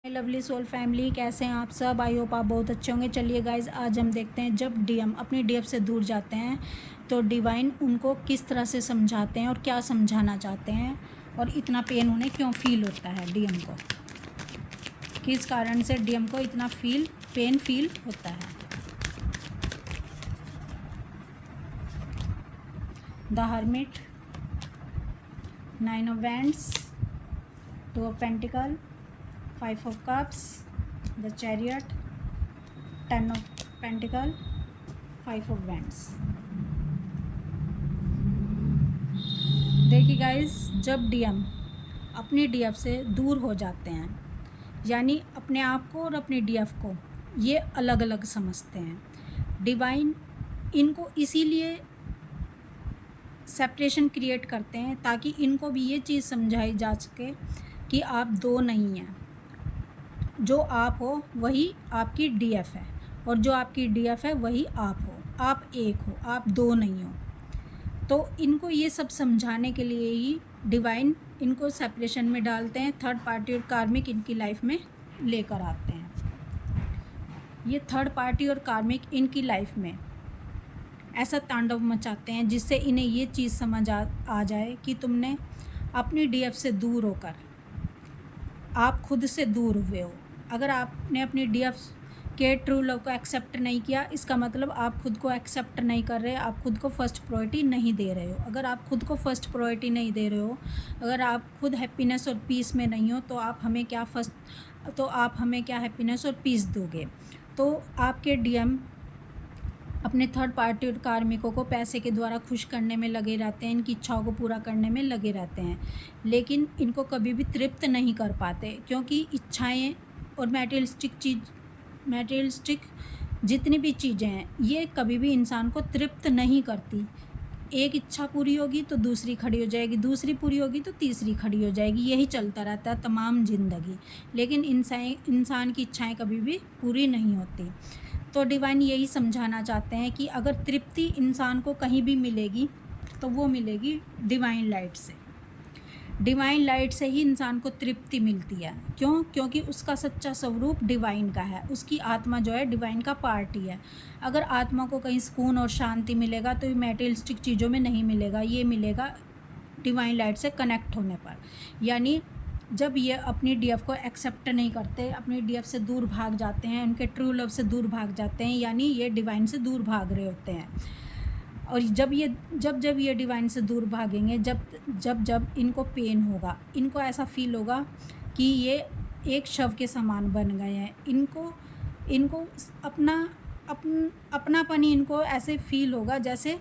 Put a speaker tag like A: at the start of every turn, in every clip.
A: Lovely soul family, कैसे हैं आप सब। आई होप आप बहुत अच्छे होंगे। चलिए गाइज, आज हम देखते हैं जब डीएम अपनी डीएफ से दूर जाते हैं तो डिवाइन उनको किस तरह से समझाते हैं और क्या समझाना चाहते हैं और इतना पेन उन्हें क्यों फील होता है। डीएम को किस कारण से डीएम को इतना पेन फील होता है। The hermit, 9 of wands, 2 of pentacle, 5 of cups, the chariot, 10 of pentacle, 5 of wands। देखिए गाइस, जब डीएम अपनी डीएफ से दूर हो जाते हैं, यानी अपने आप को और अपनी डीएफ को ये अलग अलग समझते हैं। डिवाइन इनको इसीलिए सेपरेशन क्रिएट करते हैं ताकि इनको भी ये चीज़ समझाई जा सके कि आप दो नहीं हैं। जो आप हो वही आपकी डीएफ है और जो आपकी डीएफ है वही आप हो। आप एक हो, आप दो नहीं हो। तो इनको ये सब समझाने के लिए ही डिवाइन इनको सेपरेशन में डालते हैं। थर्ड पार्टी और कार्मिक इनकी लाइफ में लेकर आते हैं। ये थर्ड पार्टी और कार्मिक इनकी लाइफ में ऐसा तांडव मचाते हैं जिससे इन्हें ये चीज़ समझ आ जाए कि तुमने अपनी डीएफ से दूर होकर आप खुद से दूर हुए हो। अगर आपने अपनी डीएफ के ट्रू लव को एक्सेप्ट नहीं किया, इसका मतलब आप खुद को एक्सेप्ट नहीं कर रहे, आप खुद को फर्स्ट प्रायोरिटी नहीं दे रहे हो। अगर आप खुद को फर्स्ट प्रायोरिटी नहीं दे रहे हो, अगर आप खुद हैप्पीनेस और पीस में नहीं हो, तो आप हमें क्या हैप्पीनेस और पीस दोगे। तो आपके डीएम अपने थर्ड पार्टी और कार्मिकों को पैसे के द्वारा खुश करने में लगे रहते हैं, इनकी इच्छाओं को पूरा करने में लगे रहते हैं, लेकिन इनको कभी भी तृप्त नहीं कर पाते, क्योंकि इच्छाएं और मैटेरियलिस्टिक जितनी भी चीज़ें हैं ये कभी भी इंसान को तृप्त नहीं करती। एक इच्छा पूरी होगी तो दूसरी खड़ी हो जाएगी, दूसरी पूरी होगी तो तीसरी खड़ी हो जाएगी, यही चलता रहता है तमाम ज़िंदगी। लेकिन इंसान की इच्छाएं कभी भी पूरी नहीं होती। तो डिवाइन यही समझाना चाहते हैं कि अगर तृप्ति इंसान को कहीं भी मिलेगी तो वो मिलेगी डिवाइन लाइट से। डिवाइन लाइट से ही इंसान को तृप्ति मिलती है। क्यों? क्योंकि उसका सच्चा स्वरूप डिवाइन का है, उसकी आत्मा जो है डिवाइन का पार्ट ही है। अगर आत्मा को कहीं सुकून और शांति मिलेगा तो ये मैटेरियलिस्टिक चीज़ों में नहीं मिलेगा, ये मिलेगा डिवाइन लाइट से कनेक्ट होने पर। यानी जब ये अपनी डीएफ को एक्सेप्ट नहीं करते, अपनी डीएफ से दूर भाग जाते हैं, उनके ट्रू लव से दूर भाग जाते हैं, यानी ये डिवाइन से दूर भाग रहे होते हैं। और जब ये डिवाइन से दूर भागेंगे, जब इनको पेन होगा, इनको ऐसा फील होगा कि ये एक शव के समान बन गए हैं। इनको अपनापन ही इनको ऐसे फील होगा जैसे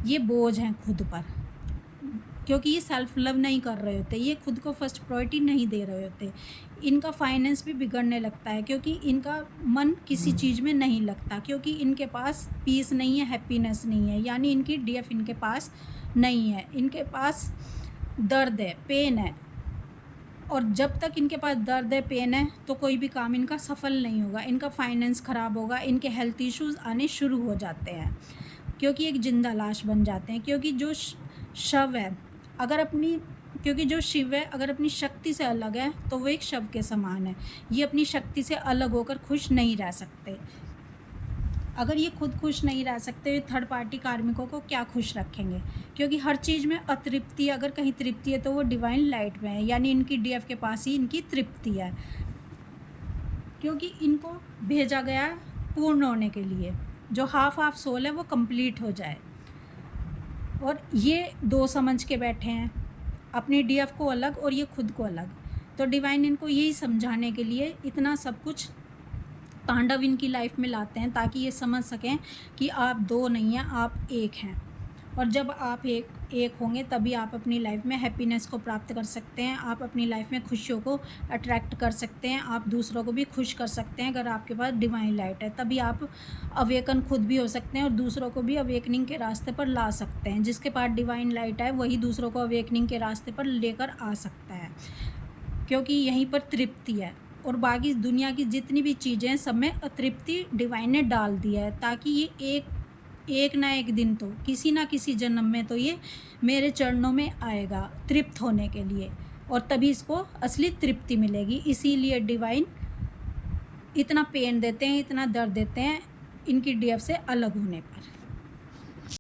A: ये बोझ हैं खुद पर, क्योंकि ये सेल्फ लव नहीं कर रहे होते, ये खुद को फर्स्ट प्रायोरिटी नहीं दे रहे होते। इनका फाइनेंस भी बिगड़ने लगता है क्योंकि इनका मन किसी चीज़ में नहीं लगता, क्योंकि इनके पास पीस नहीं है, हैप्पीनेस नहीं है, यानी इनकी डीएफ इनके पास नहीं है, इनके पास दर्द है, पेन है। और जब तक इनके पास दर्द है, पेन है, तो कोई भी काम इनका सफल नहीं होगा, इनका फाइनेंस ख़राब होगा, इनके हेल्थ इश्यूज़ आने शुरू हो जाते हैं, क्योंकि एक जिंदा लाश बन जाते हैं। क्योंकि जो शव है क्योंकि जो शिव है अगर अपनी शक्ति से अलग है तो वो एक शव के समान है। ये अपनी शक्ति से अलग होकर खुश नहीं रह सकते। अगर ये खुद खुश नहीं रह सकते, थर्ड पार्टी कार्मिकों को क्या खुश रखेंगे? क्योंकि हर चीज़ में अतृप्ति, अगर कहीं तृप्ति है तो वो डिवाइन लाइट में है, यानी इनकी डीएफ के पास ही इनकी तृप्ति है, क्योंकि इनको भेजा गया है पूर्ण होने के लिए। जो हाफ सोल है वो कंप्लीट हो जाए, और ये दो समझ के बैठे हैं, अपनी डीएफ को अलग और ये खुद को अलग। तो डिवाइन इनको यही समझाने के लिए इतना सब कुछ तांडव इनकी लाइफ में लाते हैं ताकि ये समझ सकें कि आप दो नहीं हैं, आप एक हैं। और जब आप एक होंगे तभी आप अपनी लाइफ में हैप्पीनेस को प्राप्त कर सकते हैं, आप अपनी लाइफ में खुशियों को अट्रैक्ट कर सकते हैं, आप दूसरों को भी खुश कर सकते हैं। अगर आपके पास डिवाइन लाइट है तभी आप अवेकन खुद भी हो सकते हैं और दूसरों को भी अवेकनिंग के रास्ते पर ला सकते हैं। जिसके पास डिवाइन लाइट है वही दूसरों को अवेकनिंग के रास्ते पर लेकर आ सकता है, क्योंकि यहीं पर तृप्ति है। और बाकी दुनिया की जितनी भी चीज़ें हैं सब में अतृप्ति डिवाइन ने डाल दिया है, ताकि ये एक ना एक दिन तो किसी ना किसी जन्म में तो ये मेरे चरणों में आएगा तृप्त होने के लिए, और तभी इसको असली तृप्ति मिलेगी। इसीलिए डिवाइन इतना पेन देते हैं, इतना दर्द देते हैं इनकी डीएफ से अलग होने पर।